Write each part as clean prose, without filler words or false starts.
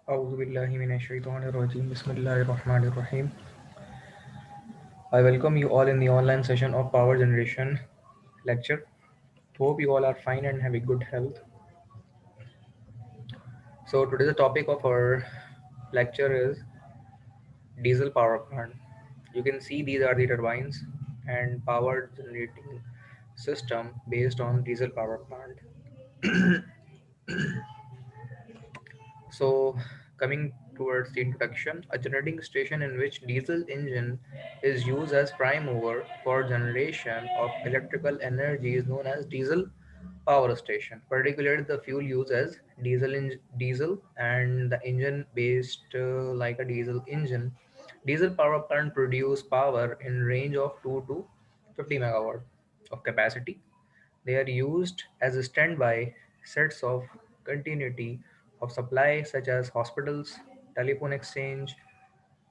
أعوذ بالله من الشيطان الرجيم. بسم الله الرحمن الرحيم. I welcome you all in the online session of power generation lecture. Hope you all are fine and have a good health. So today the topic of our lecture is diesel power plant. You can see these are the turbines and power generating system based on diesel power plant. So, coming towards the introduction, a generating station in which diesel engine is used as prime mover for generation of electrical energy is known as diesel power station. Particularly, the fuel used as diesel and the engine based like a diesel engine. Diesel power plant produce power in range of 2 to 50 megawatt of capacity. They are used as a standby sets of continuity of supply such as hospitals, telephone exchange,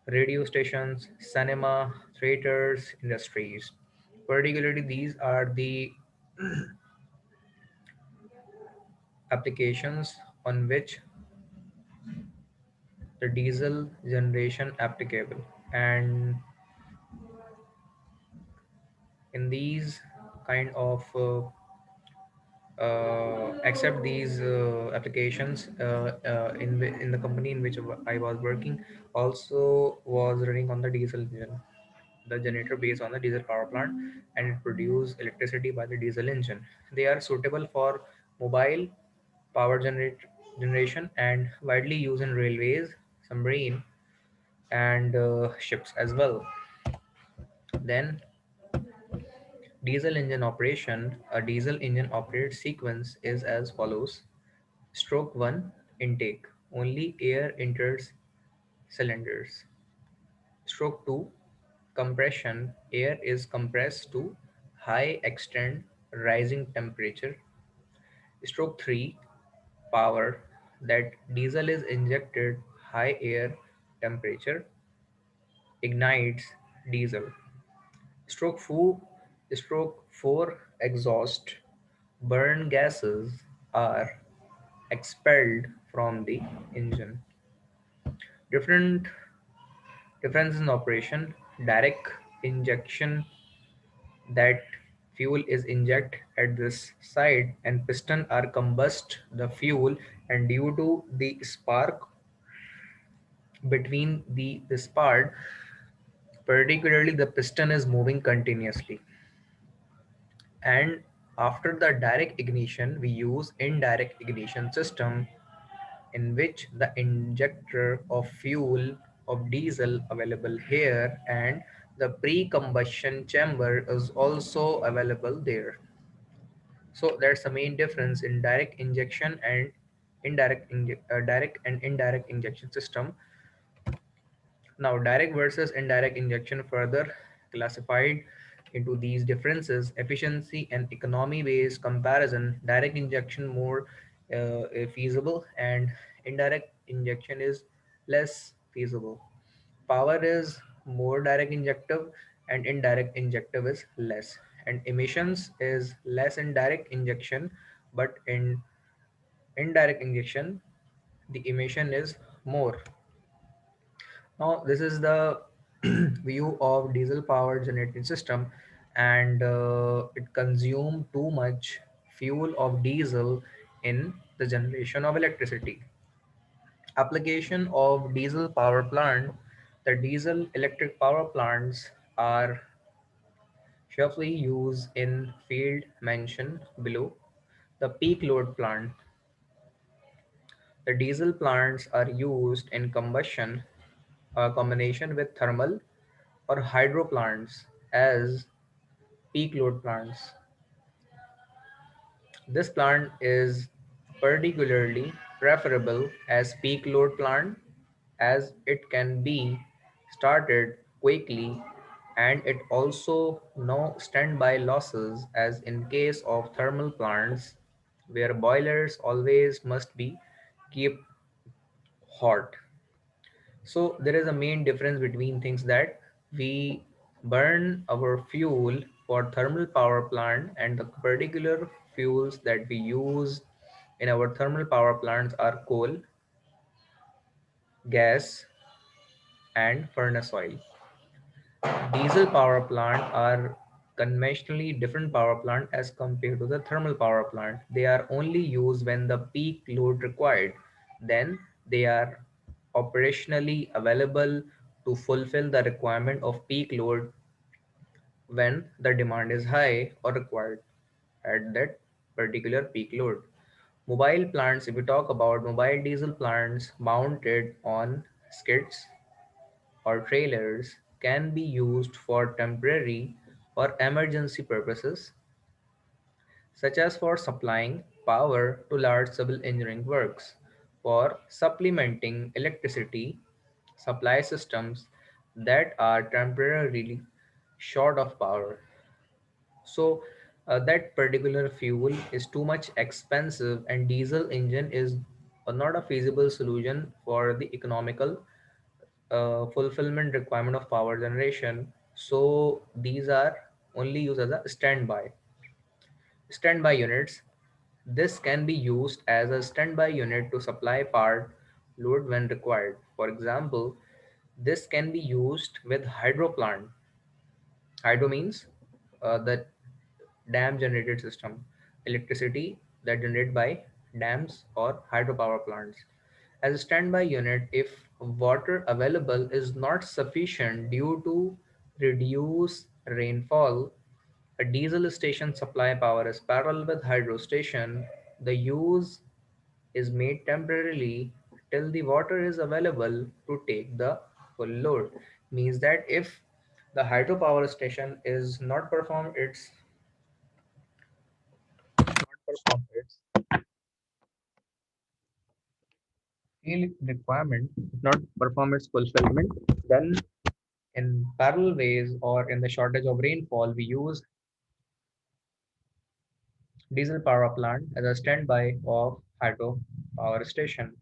radio stations, cinema, theaters, industries. Particularly, these are the applications on which the diesel generation applicable. And in these kind of accept these applications in the company in which I was working also was running on the diesel engine, the generator based on the diesel power plant, and it produce electricity by the diesel engine. They are suitable for mobile power generation and widely used in railways, submarine, and ships as well. Then diesel engine operation. A diesel engine operated sequence is as follows. Stroke 1 intake. Only air enters cylinders. Stroke 2 compression. Air is compressed to high extent rising temperature. Stroke 3 power. That diesel is injected high air temperature ignites diesel. Stroke 4 exhaust. Burn gases are expelled from the engine. Different difference in operation. Direct injection, that fuel is inject at this side and piston are combust the fuel, and due to the spark between the spark, particularly the piston is moving continuously. And after the direct ignition we use indirect ignition system in which the injector of fuel of diesel available here and the pre-combustion chamber is also available there. So that's the main difference in direct injection and direct and indirect injection system. Now, direct versus indirect injection further classified into these differences: efficiency and economy based comparison. Direct injection more feasible, and indirect injection is less feasible. Power is more direct injective, and indirect injective is less. And emissions is less in direct injection, but in indirect injection, the emission is more. Now, this is the view of diesel power generating system, and it consume too much fuel of diesel in the generation of electricity. Application of diesel power plant. The diesel electric power plants are chiefly used in field mentioned below. The peak load plant. The diesel plants are used in combustion combination with thermal or hydro plants as peak load plants. This plant is particularly preferable as peak load plant as it can be started quickly, and it also no standby losses as in case of thermal plants where boilers always must be kept hot. So there is a main difference between things that we burn our fuel for thermal power plant, and the particular fuels that we use in our thermal power plants are coal, gas, and furnace oil. Diesel power plant are conventionally different power plant as compared to the thermal power plant. They are only used when the peak load required. Then they are operationally available to fulfill the requirement of peak load when the demand is high or required at that particular peak load. Mobile plants, if we talk about mobile diesel plants mounted on skids or trailers, can be used for temporary or emergency purposes, such as for supplying power to large civil engineering works, for supplementing electricity supply systems that are temporarily short of power. So that particular fuel is too much expensive, and diesel engine is not a feasible solution for the economical fulfillment requirement of power generation. So these are only used as a standby units. This can be used as a standby unit to supply part load when required. For example, this can be used with hydro plant. Hydro means the dam generated system, electricity that generated by dams or hydropower plants. As a standby unit, if water available is not sufficient due to reduced rainfall, a diesel station supply power is parallel with hydro station. The use is made temporarily till the water is available to take the full load. Means that if the hydropower station is not perform its perform its field requirement, not perform its fulfillment, then in parallel ways or in the shortage of rainfall, we use diesel power plant as a standby of hydro power station.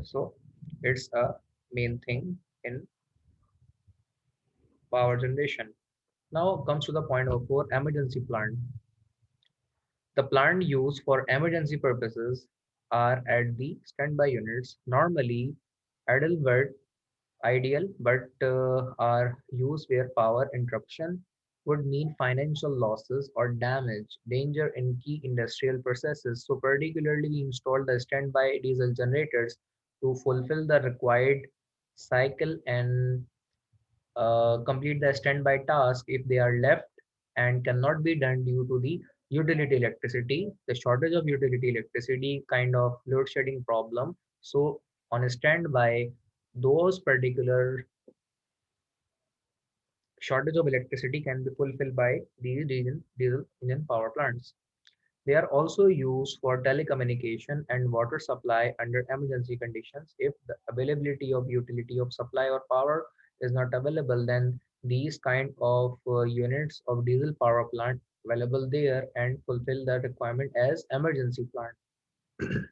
So it's a main thing in power generation. Now comes to the point of four emergency plant. The plant used for emergency purposes are at the standby units, normally idle but are used where power interruption would mean financial losses or damage, danger in key industrial processes. So particularly we installed the standby diesel generators to fulfill the required cycle and complete the standby task if they are left and cannot be done due to the utility electricity, the shortage of utility electricity kind of load shedding problem. So on a standby, those particular shortage of electricity can be fulfilled by these diesel engine power plants. They are also used for telecommunication and water supply under emergency conditions. If the availability of utility of supply or power is not available, then these kind of units of diesel power plant available there and fulfill the requirement as emergency plant.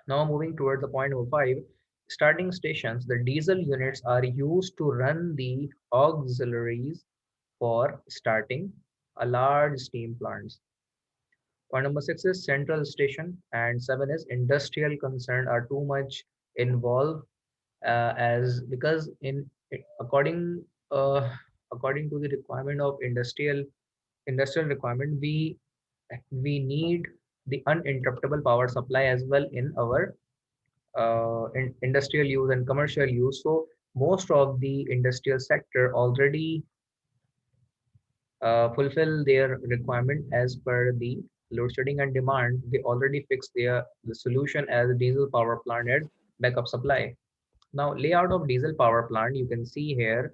Now moving towards the point number five, starting stations. The diesel units are used to run the auxiliaries for starting a large steam plants. Point number six is central station, and seven is industrial concern are too much involved as because in according uh, according to the requirement of industrial requirement, we need the uninterruptible power supply as well in our industrial use and commercial use. So most of the industrial sector already fulfill their requirement as per the load shedding and demand. They already fix the solution as diesel power plant as backup supply. Now layout of diesel power plant, you can see here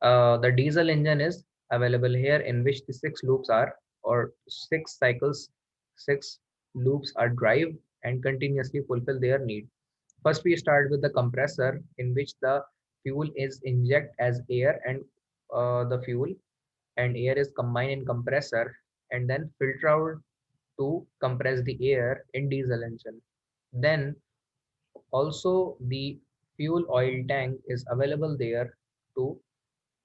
the diesel engine is available here in which the six loops are or six cycles, six loops are drive and continuously fulfill their need. First we start with the compressor in which the fuel is injected as air and the fuel and air is combined in compressor and then filter out to compress the air in diesel engine. Then also the fuel oil tank is available there to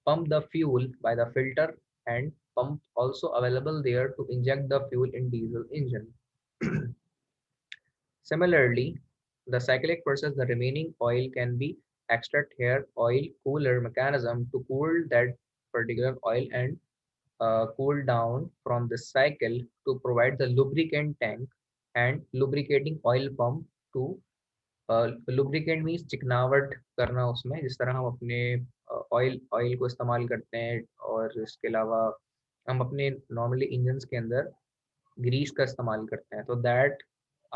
pump the fuel by the filter and pump also available there to inject the fuel in diesel engine. Similarly, The cyclic process, the remaining oil can be extract here oil cooler mechanism to cool that particular oil and cool down from the cycle to provide the lubricant tank and lubricating oil pump to lubricant means चिकनावट करना उसमें जिस तरह हम अपने oil oil को इस्तेमाल करते हैं और इसके अलावा हम अपने नॉर्मली इंजन्स के अंदर ग्रीस का इस्तेमाल करते हैं तो that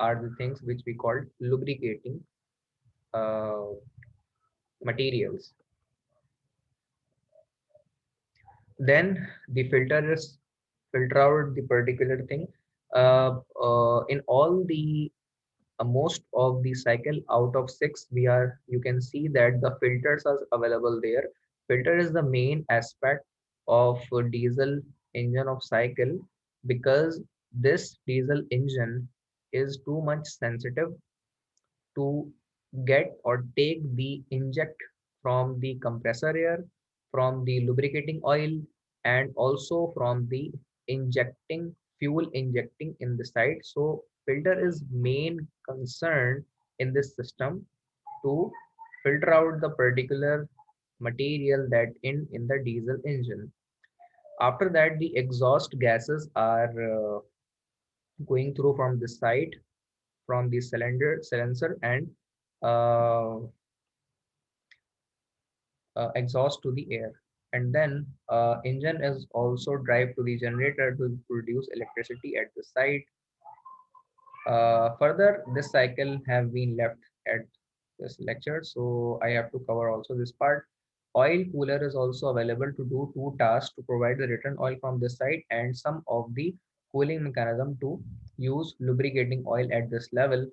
are the things which we called lubricating materials. Then the filter is filter out the particular thing. In all the most of the cycle out of six, we are you can see that the filters are available there. Filter is the main aspect of a diesel engine of cycle because this diesel engine is too much sensitive to get or take the inject from the compressor air, from the lubricating oil, and also from the injecting fuel injecting in the side. So filter is main concern in this system to filter out the particular material that in the diesel engine. After that, the exhaust gases are going through from the side from the silencer and uh, exhaust to the air, and then engine is also drive to the generator to produce electricity at the site. Further, this cycle have been left at this lecture, so I have to cover also this part. Oil cooler is also available to do two tasks: to provide the return oil from this site and some of the cooling mechanism to use lubricating oil at this level.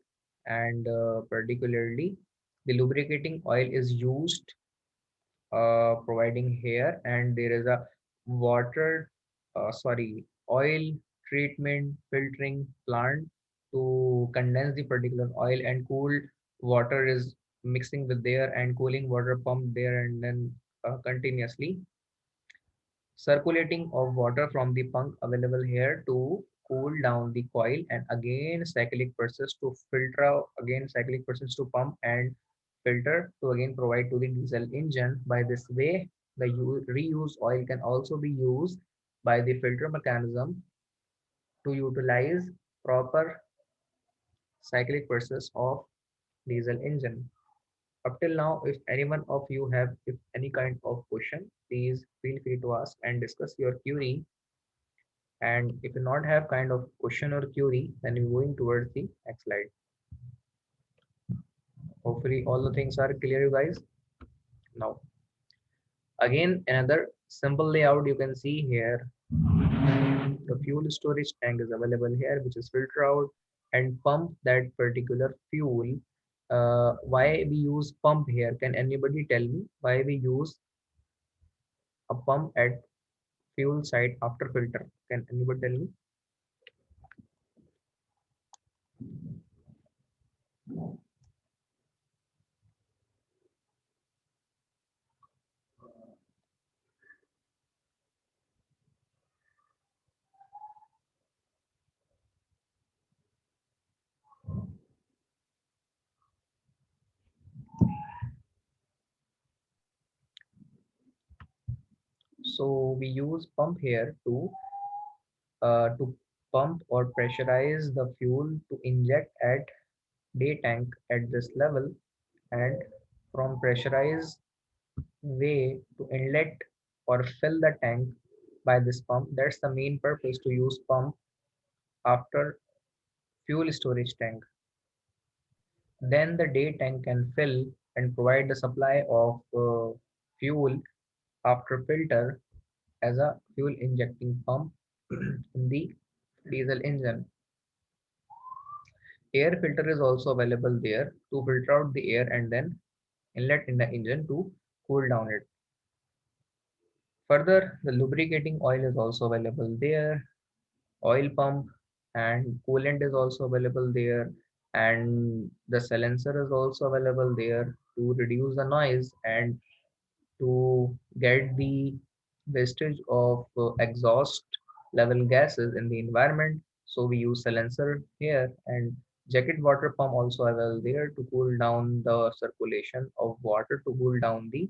And particularly, the lubricating oil is used providing here, and there is a water sorry oil treatment filtering plant to condense the particular oil, and cooled water is mixing with there and cooling water pumped there, and then continuously circulating of water from the pump available here to cool down the coil, and again cyclic process to filter out, again cyclic process to pump and filter to again provide to the diesel engine. By this way, the reused oil can also be used by the filter mechanism to utilize proper cyclic process of diesel engine. Up till now, if any one of you have if any kind of question, please feel free to ask and discuss your query. And if you not have kind of question or query, then we're going towards the next slide. Hopefully all the things are clear, you guys. Now, again, another simple layout you can see here. The fuel storage tank is available here, which is filter out and pump that particular fuel. Why we use pump here? Can anybody tell me why we use a pump at fuel side after filter? Can anybody tell me? So we use pump here to pump or pressurize the fuel to inject at day tank at this level, and from pressurized way to inlet or fill the tank by this pump. That's the main purpose to use pump after fuel storage tank. Then the day tank can fill and provide the supply of fuel after filter as a fuel injecting pump in the diesel engine. Air filter is also available there to filter out the air and then inlet in the engine to cool down it. Further, the lubricating oil is also available there, oil pump and coolant is also available there, and the silencer is also available there to reduce the noise and to get the wastage of exhaust level gases in the environment. So we use silencer here, and Jacket water pump also available there to cool down the circulation of water to cool down the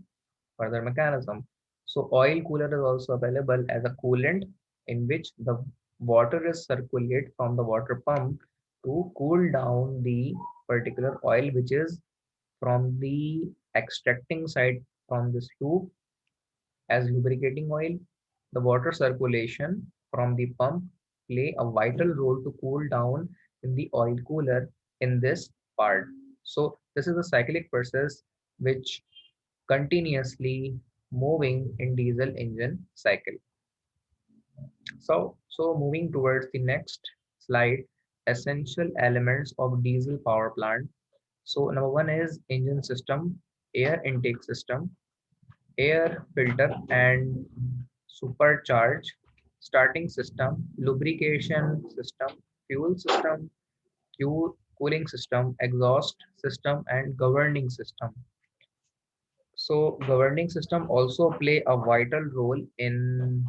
further mechanism. So oil cooler is also available as a coolant in which the water is circulate from the water pump to cool down the particular oil which is from the extracting side from this tube as lubricating oil. The water circulation from the pump play a vital role to cool down in the oil cooler in this part. So this is a cyclic process which continuously moving in diesel engine cycle. So moving towards the next slide, essential elements of diesel power plant. So number one is engine system, air intake system, air filter and supercharge, starting system, lubrication system, fuel system, cooling system, exhaust system, and governing system. So governing system also play a vital role in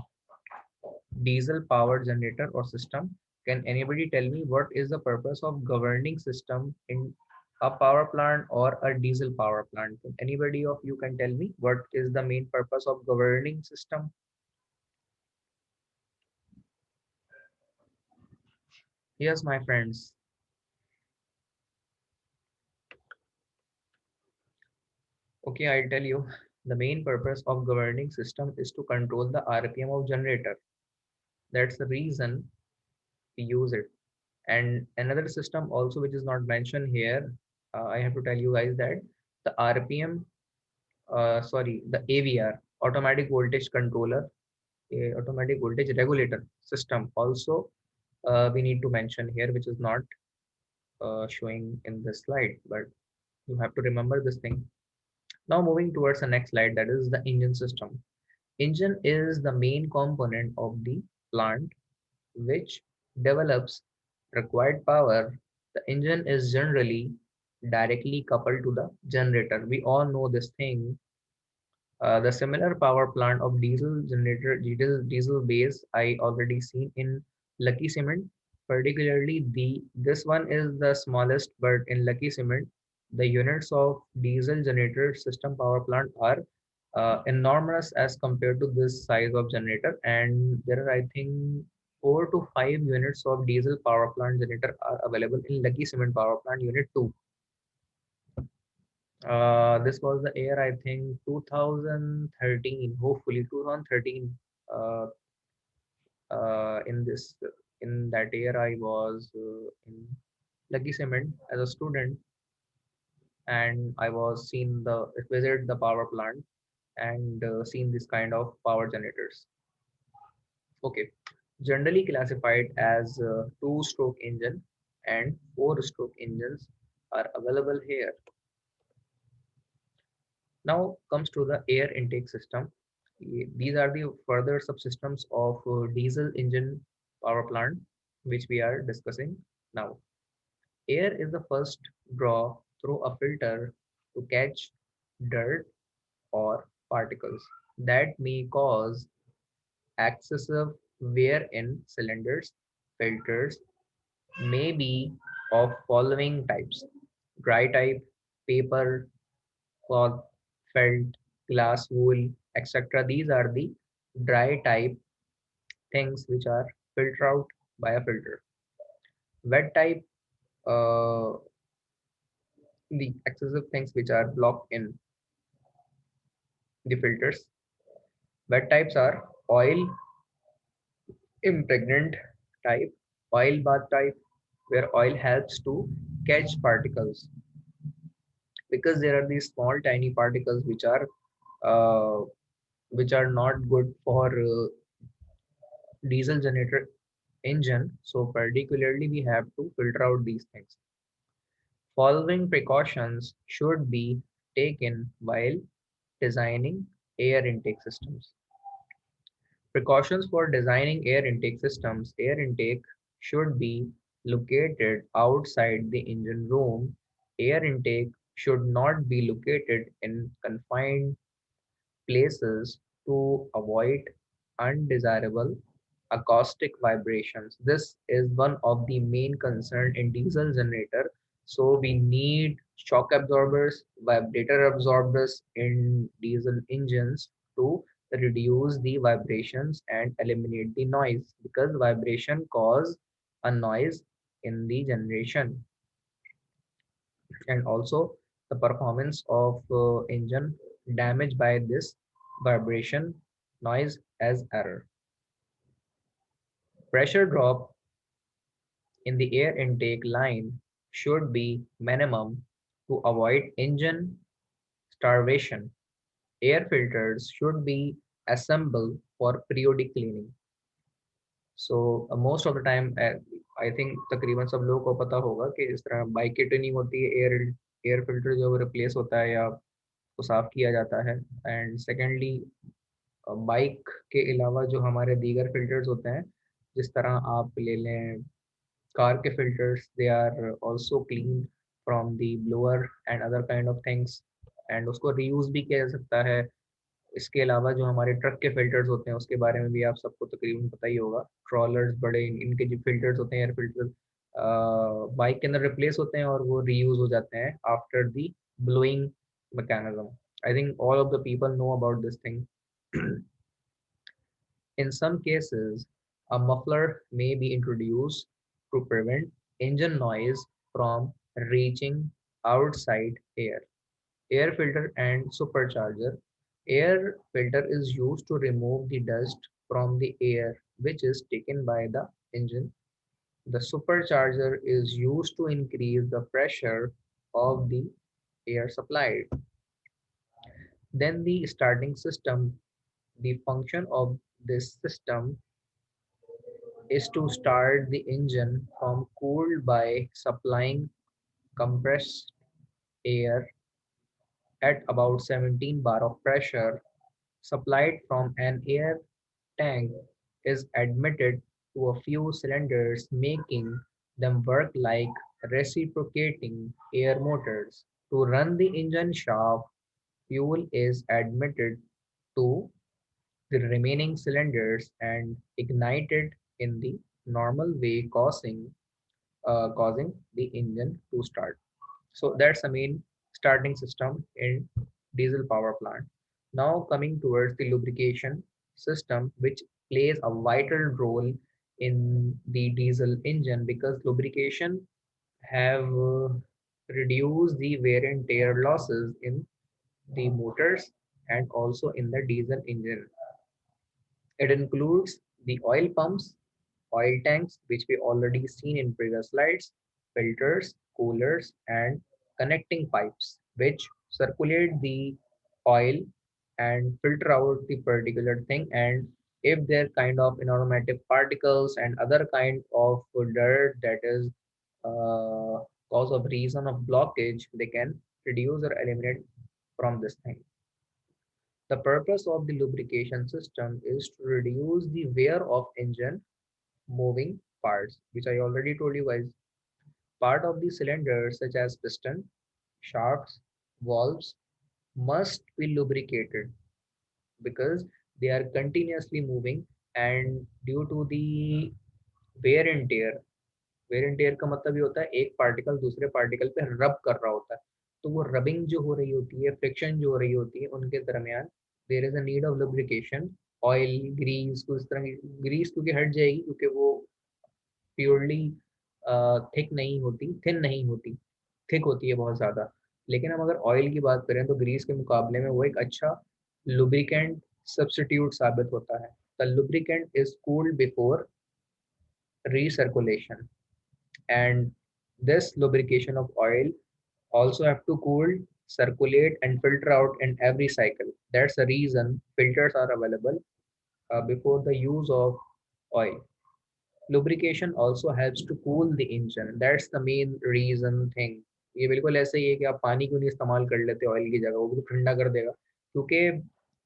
diesel power generator or system. Can anybody tell me what is the purpose of governing system in a power plant or a diesel power plant? Can anybody of you can tell me what is the main purpose of governing system? Yes, my friends. Okay, I'll tell you. The main purpose of governing system is to control the RPM of generator. That's the reason we use it. And another system also which is not mentioned here, I have to tell you guys that the RPM, sorry, the AVR, automatic voltage controller, automatic voltage regulator system also we need to mention here, which is not showing in this slide, but you have to remember this thing. Now moving towards the next slide, that is the engine system. Engine is the main component of the plant which develops required power. The engine is generally directly coupled to the generator. We all know this thing. The similar power plant of diesel generator, diesel base, I already seen in Lucky Cement. Particularly the this one is the smallest, but in Lucky Cement, the units of diesel generator system power plant are enormous as compared to this size of generator. And there are, I think, 4 to 5 units of diesel power plant generator are available in Lucky Cement power plant unit 2. This was the year, I think, 2013, hopefully 2013. Uh, in this in that year, I was in Lucky Cement as a student, and I was seen the visited the power plant and seen this kind of power generators. Okay, generally classified as two-stroke engine and four-stroke engines are available here. Now comes to the air intake system. These are the further subsystems of diesel engine power plant, which we are discussing now. Air is the first draw through a filter to catch dirt or particles that may cause excessive wear in cylinders. Filters may be of following types: dry type, paper, cloth, felt, glass, wool, etc. These are the dry type things which are filtered out by a filter. Wet type, uh, the excessive things which are blocked in the filters. Wet types are oil impregnant type, oil bath type, where oil helps to catch particles, because there are these small tiny particles uh, which are not good for diesel generator engine. So particularly we have to filter out these things. Following precautions should be taken while designing air intake systems. Precautions for designing air intake systems. Air intake should be located outside the engine room. Air intake should not be located in confined places to avoid undesirable acoustic vibrations. This is one of the main concern in diesel generator. So we need shock absorbers, vibrator absorbers in diesel engines to reduce the vibrations and eliminate the noise, because vibration cause a noise in the generation. And also the performance of engine damaged by this vibration noise as error. Pressure drop in the air intake line should be minimum to avoid engine starvation. Air filters should be assembled for periodic cleaning. So most of the time I think तकरीबन सब लोगों को पता होगा कि इस तरह bike की ट्यूनिंग होती है, एयर फिल्टर जो रिप्लेस होता है या को साफ किया जाता है. एंड सेकेंडली बाइक के अलावा जो हमारे दीगर फिल्टर्स होते हैं, जिस तरह आप ले लें कार के filters, they are also clean from the blower and other kind of things, and उसको रीयूज भी किया जा सकता है. इसके अलावा जो हमारे ट्रक के फिल्टर्स होते हैं उसके बारे में भी आप सबको तकरीबन पता ही होगा. ट्रॉलर्स बड़े इनके जो फिल्टर्स होते हैं, एयर फिल्टर, बाइक के अंदर रिप्लेस होते हैं और वो रीयूज हो जाते हैं after the blowing mechanism. I think all of the people know about this thing. In some cases, a muffler may be introduced to prevent engine noise from reaching outside air. Air filter and supercharger. Air filter is used to remove the dust from the air which is taken by the engine. The supercharger is used to increase the pressure of the air supplied. Then the starting system. The function of this system is to start the engine from cooled by supplying compressed air at about 17 bar of pressure supplied from an air tank is admitted to a few cylinders, making them work like reciprocating air motors. To run the engine shaft, fuel is admitted to the remaining cylinders and ignited in the normal way, causing the engine to start. So that's the main starting system in diesel power plant. Now coming towards the lubrication system, which plays a vital role in the diesel engine, because lubrication have reduced the wear and tear losses in the motors and also in the diesel engine. It includes the oil pumps, oil tanks, which we already seen in previous slides, filters, coolers, and connecting pipes, which circulate the oil and filter out the particular thing. And if there kind of aromatic particles and other kind of dirt that is cause of reason of blockage, they can reduce or eliminate from this thing. The purpose of the lubrication system is to reduce the wear of engine moving parts, which I already told you guys. Part of the cylinder, such as piston, shafts, valves, must be lubricated because they are continuously moving, and due to the wear and tear, wear and tear का मतलब ये होता है एक particle दूसरे particle पे रब कर रहा होता है, तो वो रबिंग जो हो रही होती है, फ्रिक्शन जो हो रही होती है उनके दरमियान there is a need of lubrication. Oil grease को इस तरह की ग्रीस क्योंकि हट जाएगी क्योंकि वो प्योरली थिक नहीं होती, थिन नहीं होती, थिक होती है बहुत ज़्यादा. लेकिन हम अगर ऑयल की बात करें तो ग्रीस के मुकाबले में वो एक अच्छा लुब्रिकेंट सब्स्टिट्यूट साबित होता है. The lubricant is cooled before recirculation, and this lubrication of oil also have to cool, circulate and filter out in every cycle. That's the reason filters are available before the use of oil. Lubrication also helps to cool the engine. That's the main reason thing. ये बिल्कुल ऐसे ही है कि आप पानी क्यों नहीं इस्तेमाल कर लेते ऑयल की जगह, वो भी तो ठंडा कर देगा. क्योंकि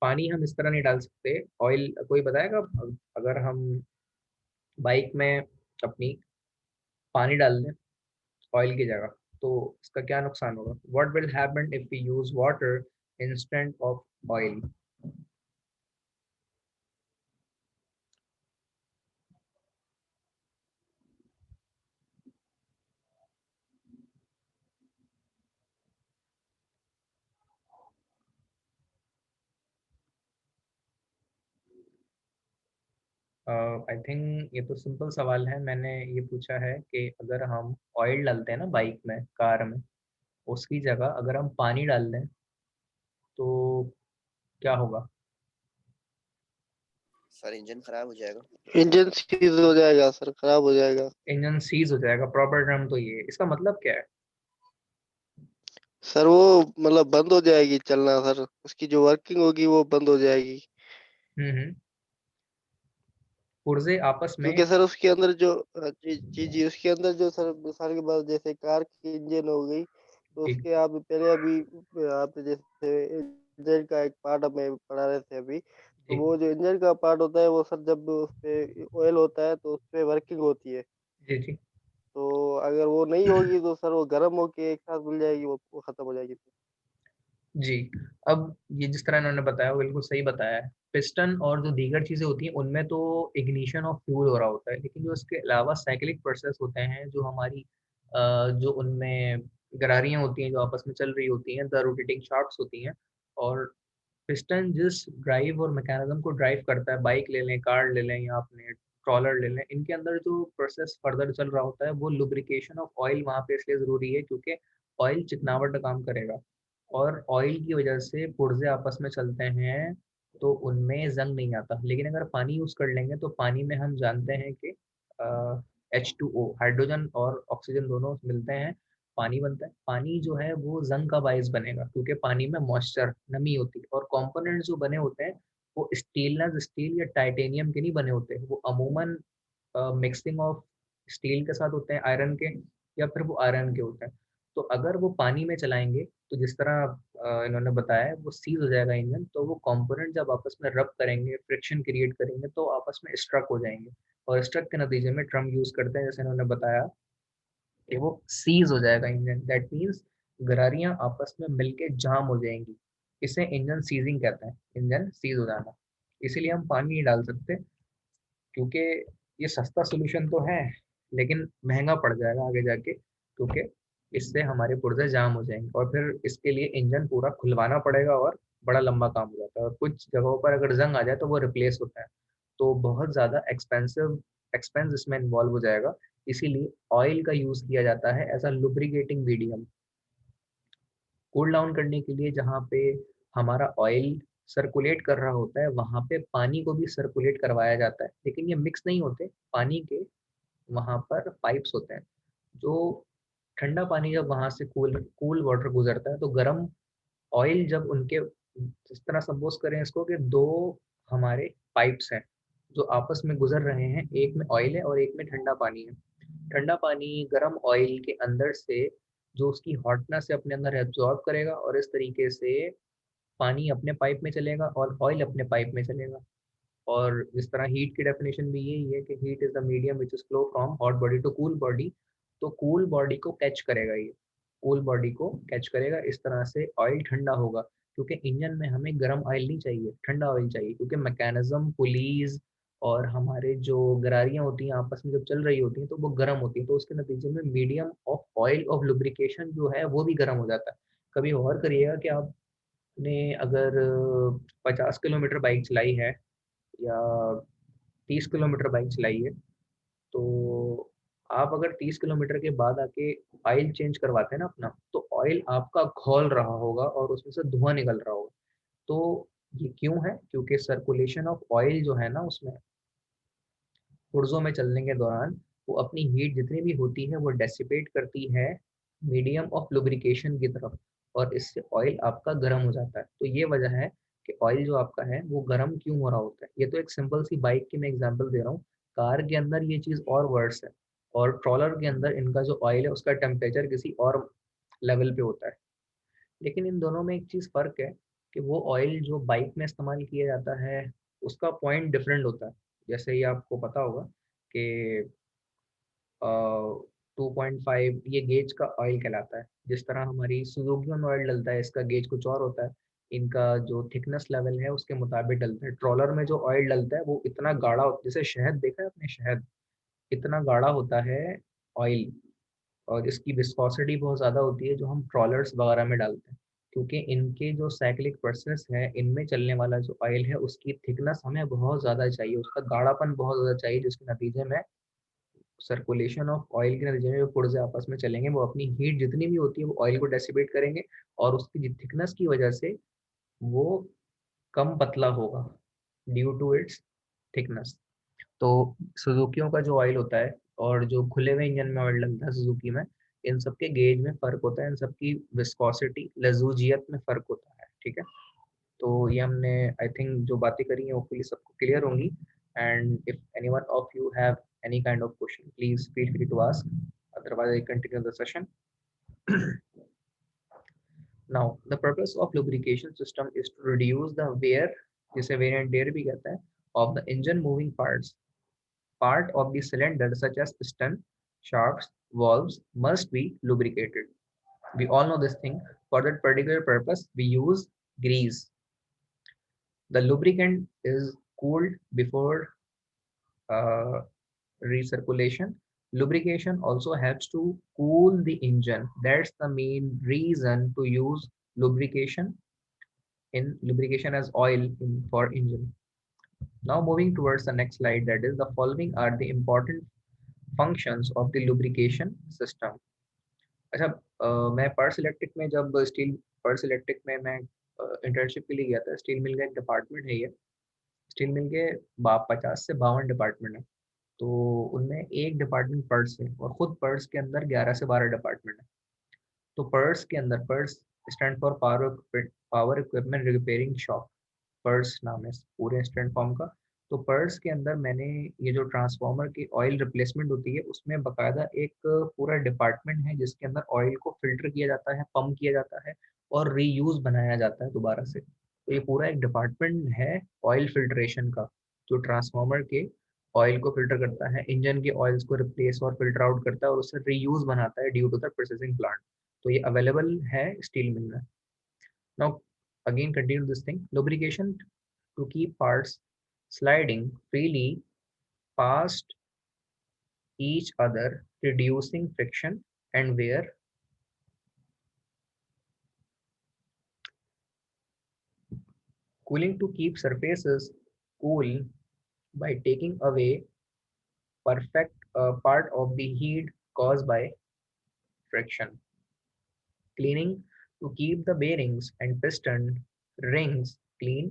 पानी हम इस तरह नहीं डाल सकते. ऑयल कोई बताएगा, अगर हम बाइक में अपनी पानी डाल दें ऑयल की जगह तो इसका क्या नुकसान होगा? What will happen if we use water instant of oil? I think ये तो सिंपल सवाल है। मैंने ये पूछा है कि अगर हम ऑयल डालते हैं ना बाइक में, कार में, उसकी जगह अगर हम पानी डाल दें तो क्या होगा? सर इंजन खराब हो जाएगा। इंजन सीज हो जाएगा सर, खराब हो जाएगा। इंजन सीज हो जाएगा, प्रॉपर टर्म तो ये है। इसका मतलब क्या है? सर वो मतलब बंद हो जाएगी चलना सर, उसकी जो वर्किंग होगी वो बंद हो जाएगी। हम्म। पुर्जे आपस में। क्योंकि सर उसके अंदर जो जी जी जी, उसके अंदर जो सर मिसाल के बाद जैसे कार की इंजन हो गई, तो जी उसके आप पहले अभी आप जैसे इंजन का एक पार्ट हमें पढ़ा रहे थे अभी, तो जी वो जो इंजन का पार्ट होता है वो सर जब उस पे ऑयल होता है तो उस पे वर्किंग होती है। जी जी तो अगर वो नहीं होगी तो सर वो गर्म होके एक साथ मिल जाएगी, वो खत्म हो जाएगी। जी। अब ये जिस तरह इन्होंने बताया वो बिल्कुल सही बताया है। पिस्टन और जो दीगर चीजें होती हैं उनमें तो इग्निशन ऑफ फ्यूल हो रहा होता है, लेकिन जो इसके अलावा साइक्लिक प्रोसेस होते हैं, जो हमारी जो उनमें गरारियां होती हैं जो आपस में चल रही होती हैं, द रोटेटिंग शाफ्ट्स होती हैं। और पिस्टन जिस ड्राइव और मैकेनिज्म को ड्राइव करता है, बाइक ले लें, कार ले लें या अपने ट्रॉलर ले लें, इनके अंदर जो प्रोसेस फर्दर चल रहा होता है वो लुब्रिकेशन ऑफ ऑयल वहाँ पे इसलिए ज़रूरी है क्योंकि ऑयल चिकनावट का काम करेगा। और ऑयल की वजह से पुर्जे आपस में चलते हैं तो उनमें जंग नहीं आता। लेकिन अगर पानी यूज़ कर लेंगे तो पानी में हम जानते हैं कि H2O, हाइड्रोजन और ऑक्सीजन दोनों मिलते हैं, पानी बनता है। पानी जो है वो जंग का बायस बनेगा क्योंकि पानी में मॉइस्चर, नमी होती है। और कंपोनेंट्स जो बने होते हैं वो स्टेनलेस स्टील या टाइटेनियम के नहीं बने होते, वो अमूमन मिक्सिंग ऑफ स्टील के साथ होते हैं, आयरन के, या फिर वो आयरन के होते हैं। तो अगर वो पानी में चलाएंगे तो जिस तरह इन्होंने बताया है वो सीज हो जाएगा इंजन। तो वो कंपोनेंट जब आपस में रब करेंगे, फ्रिक्शन क्रिएट करेंगे तो आपस में स्ट्रक हो जाएंगे। और स्ट्रक के नतीजे में ट्रम यूज करते हैं, जैसे इन्होंने बताया कि वो सीज हो जाएगा इंजन। दैट मीन्स गरारियां आपस में मिलके जाम हो जाएंगी। इसे इंजन सीजिंग कहते हैं, इंजन सीज हो जाना। इसीलिए हम पानी नहीं डाल सकते क्योंकि ये सस्ता सोल्यूशन तो है लेकिन महंगा पड़ जाएगा आगे जाके, क्योंकि इससे हमारे पुर्जे जाम हो जाएंगे और फिर इसके लिए इंजन पूरा खुलवाना पड़ेगा और बड़ा लंबा काम हो जाता है। और कुछ जगहों पर अगर जंग आ जाए तो वो रिप्लेस होता है, तो बहुत ज़्यादा एक्सपेंस इसमें इन्वॉल्व हो जाएगा। इसीलिए ऑयल का यूज़ किया जाता है as a lubricating medium, cool down करने के लिए। जहाँ पे हमारा ऑयल सर्कुलेट कर रहा होता है वहाँ पे पानी को भी सर्कुलेट करवाया जाता है, लेकिन ये मिक्स नहीं होते पानी के। वहाँ पर पाइप्स होते हैं जो ठंडा पानी जब वहाँ से कूल कूल वाटर गुजरता है तो गर्म ऑयल जब उनके, जिस तरह सपोज करें इसको कि दो हमारे पाइप्स हैं जो आपस में गुजर रहे हैं, एक में ऑयल है और एक में ठंडा पानी है। ठंडा पानी गर्म ऑयल के अंदर से जो उसकी हॉटनेस है अपने अंदर एब्जॉर्ब करेगा और इस तरीके से पानी अपने पाइप में चलेगा और ऑयल अपने पाइप में चलेगा। और जिस तरह हीट की डेफिनेशन भी यही है कि heat is the medium which is flow from hot body to cool body. तो कूल बॉडी को कैच करेगा ये, कूल बॉडी को कैच करेगा। इस तरह से ऑयल ठंडा होगा क्योंकि इंजन में हमें गर्म ऑयल नहीं चाहिए, ठंडा ऑयल चाहिए, क्योंकि मैकेनिज्म, पुलीज और हमारे जो गरारियां होती हैं आपस में जब चल रही होती हैं तो वो गर्म होती हैं, तो उसके नतीजे में medium of oil of lubrication जो है वो भी गर्म हो जाता है। कभी और करिएगा कि आपने अगर 50 किलोमीटर बाइक चलाई है या 30 किलोमीटर बाइक चलाई है, तो आप अगर 30 किलोमीटर के बाद आके ऑयल चेंज करवाते हैं ना अपना, तो ऑयल आपका खौल रहा होगा और उसमें से धुआं निकल रहा होगा। तो ये क्यों है? क्योंकि सर्कुलेशन ऑफ ऑयल जो है ना उसमें पुर्जों में चलने के दौरान वो अपनी हीट जितनी भी होती है वो डेसिपेट करती है मीडियम ऑफ लुब्रिकेशन की तरफ, और इससे ऑयल आपका गर्म हो जाता है। तो ये वजह है कि ऑयल जो आपका है वो गर्म क्यों हो रहा होता है। ये तो एक सिंपल सी बाइक की मैं एग्जांपल दे रहा हूँ, कार के अंदर ये चीज़ और वर्स है। और ट्रॉलर के अंदर इनका जो ऑयल है उसका टेम्परेचर किसी और लेवल पे होता है। लेकिन इन दोनों में एक चीज़ फ़र्क है कि वो ऑयल जो बाइक में इस्तेमाल किया जाता है उसका पॉइंट डिफरेंट होता है। जैसे ये आपको पता होगा कि 2.5 ये गेज का ऑयल कहलाता है। जिस तरह हमारी सुजुकी में ऑयल डलता है इसका गेज कुछ और होता है, इनका जो थिकनेस लेवल है उसके मुताबिक डलता है। ट्रॉलर में जो ऑयल डलता है वो इतना गाढ़ा होता है, जैसे शहद देखा है आपने, शहद इतना गाढ़ा होता है ऑयल, और इसकी विस्कोसिटी बहुत ज़्यादा होती है जो हम ट्रॉलर्स वगैरह में डालते हैं। क्योंकि इनके जो साइक्लिक प्रोसेस है, इनमें चलने वाला जो ऑयल है उसकी थिकनेस हमें बहुत ज़्यादा चाहिए, उसका गाढ़ापन बहुत ज़्यादा चाहिए, जिसके नतीजे में सर्कुलेशन ऑफ ऑयल के नतीजे में जो पुर्जे आपस में चलेंगे वो अपनी हीट जितनी भी होती है वो ऑयल को डेसिपेट करेंगे, और उसकी थिकनेस की वजह से वो कम पतला होगा ड्यू टू इट्स थिकनेस। तो सुजुकियों का जो ऑयल होता है और जो खुले हुए इंजन में ऑयल लगता है सुजुकी में, इन सब के गेज में फर्क होता है, इन सब की विस्कोसिटी लजूजियत में फर्क होता है, ठीक है। तो ये हमने आई थिंक जो बातें करी हैं होपफुली सबको क्लियर होंगी, and if anyone of you have any kind of question, please feel free to ask. Otherwise, I continue the session. Now, the purpose of lubrication system is to reduce the wear, जिसे wear and tear भी कहते हैं, of the engine moving parts. Part of the cylinder such as piston, shafts, valves must be lubricated. We all know this thing. For that particular purpose, we use grease. The lubricant is cooled before uh, recirculation. Lubrication also helps to cool the engine. That's the main reason to use lubrication as oil for engine. Now moving towards the next slide, that is the following are the important functions of the lubrication system. अच्छा, मैं purse electric में जब steel purse electric में मैं internship के लिए गया था, स्टील मिल का एक डिपार्टमेंट है ये। स्टील मिल के 50 से 52 डिपार्टमेंट है। तो उनमें एक डिपार्टमेंट पर्स है, और खुद पर्स के अंदर 11 से 12 डिपार्टमेंट है। तो पर्स के अंदर, purse stand for power equipment repairing shop, purse नाम है पूरे स्टैंड फॉर्म का। तो पर्स के अंदर मैंने ये जो ट्रांसफार्मर की ऑयल रिप्लेसमेंट होती है उसमें बकायदा एक पूरा डिपार्टमेंट है जिसके अंदर ऑयल को फिल्टर किया जाता है, पंप किया जाता है और रीयूज बनाया जाता है दोबारा से। तो ये पूरा एक डिपार्टमेंट है ऑयल फिल्ट्रेशन का, जो ट्रांसफार्मर के ऑयल को फिल्टर करता है, इंजन के ऑयल्स को रिप्लेस और फिल्टर आउट करता है और उससे रीयूज बनाता है due to the processing plant. तो ये अवेलेबल है स्टील मिल में। Now again continue this thing. Lubrication to keep parts sliding freely past each other, reducing friction and wear. Cooling to keep surfaces cool by taking away perfect part of the heat caused by friction. Cleaning to keep the bearings and piston rings clean,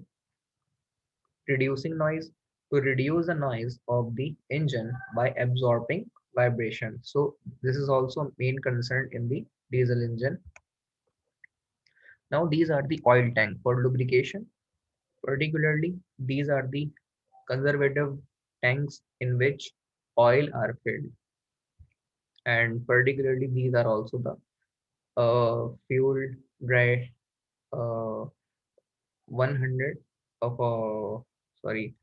reducing noise to reduce the noise of the engine by absorbing vibration. So this is also main concern in the diesel engine. Now these are the oil tank for lubrication. Particularly, these are the conservative tanks in which oil are filled, and particularly these are also the fuel dry uh, 100 of sorry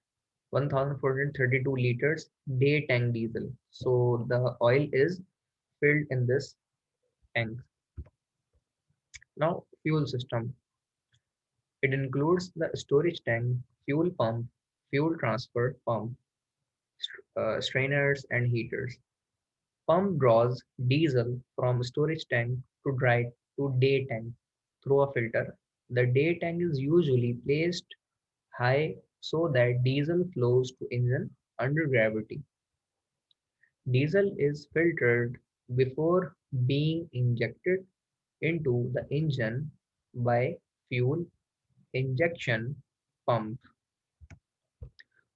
1432 liters day tank diesel. So the oil is filled in this tank. Now fuel system. It includes the storage tank, fuel pump, fuel transfer pump, strainers and heaters. Pump draws diesel from storage tank to dry to day tank through a filter. The day tank is usually placed high so that diesel flows to engine under gravity. Diesel is filtered before being injected into the engine by fuel injection pump.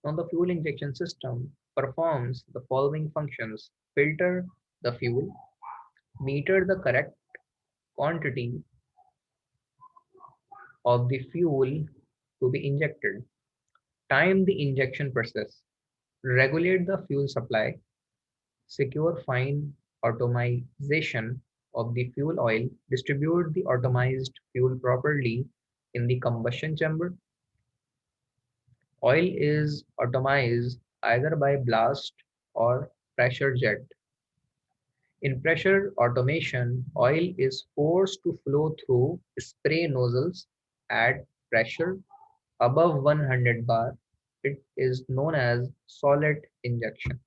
Now, the fuel injection system performs the following functions: filter the fuel, meter the correct quantity of the fuel to be injected, time the injection process, regulate the fuel supply, secure fine atomization of the fuel oil, distribute the atomized fuel properly in the combustion chamber. Oil is atomized either by blast or pressure jet. In pressure automation, oil is forced to flow through spray nozzles at pressure above 100 bar. It is known as solid injection.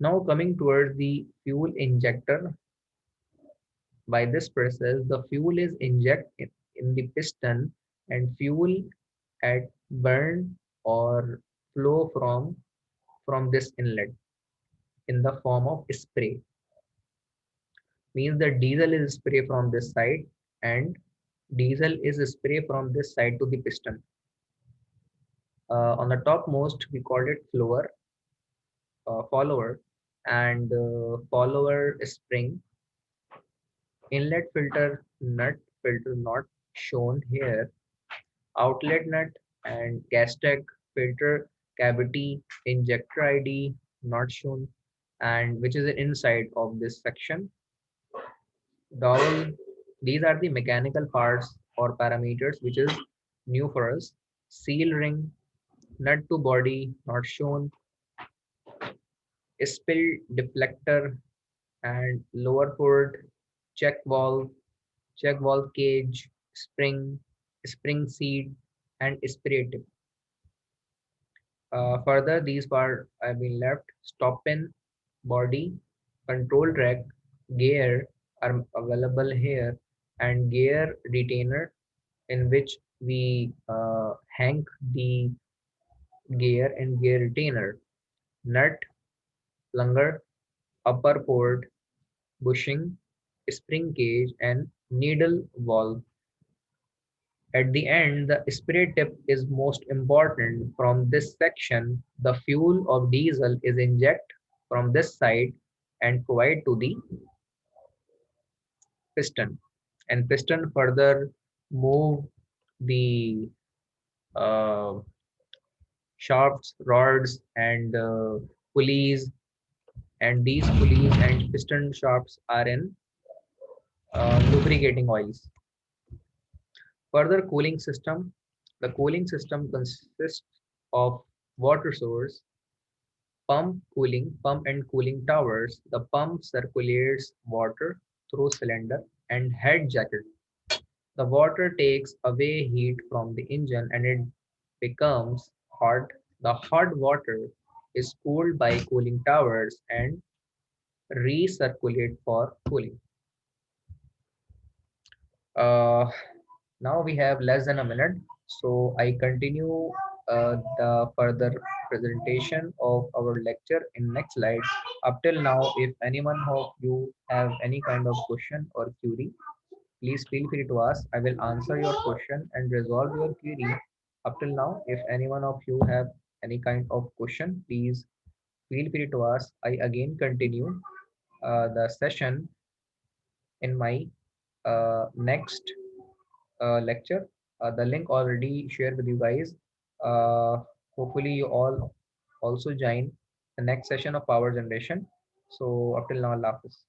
Now coming towards the fuel injector, By this process, the fuel is injected in the piston and fuel at burn or flow from this inlet in the form of spray. Means the diesel is spray from this side and diesel is spray from this side to the piston. On the topmost, we called it follower, and follower spring, inlet filter not shown here, outlet nut and gas tank filter cavity, injector ID not shown, and which is inside of this section. Dowel, these are the mechanical parts or parameters which is new for us. Seal ring, nut to body not shown, spill deflector and lower hood, check valve cage, spring seat, and spray tip. Further, these parts have been left. Stop pin, body, control track, gear are available here, and gear retainer in which we hang the gear and gear retainer, nut, plunger, upper port, bushing, spring cage, and needle valve. At the end, the spray tip is most important. From this section, the fuel of diesel is injected from this side and provide to the piston. And piston further move the uh, shafts, rods, and pulleys. And these pulleys and piston shafts are in lubricating oils. Further cooling system. The cooling system consists of water source, pump and cooling towers. The pump circulates water through cylinder and head jacket. The water takes away heat from the engine and it becomes hot. The hot water is cooled by cooling towers and recirculate for cooling. Uh, Now we have less than a minute, so I continue the further presentation of our lecture in next slide. Up till now, if anyone of you have any kind of question or query, please feel free to ask. I will answer your question and resolve your query. Up till now, if anyone of you have any kind of question, please feel free to ask. I again continue the session in my next lecture. The link already shared with you guys. Hopefully you all also join the next session of power generation. So up till now, Allah Hafiz.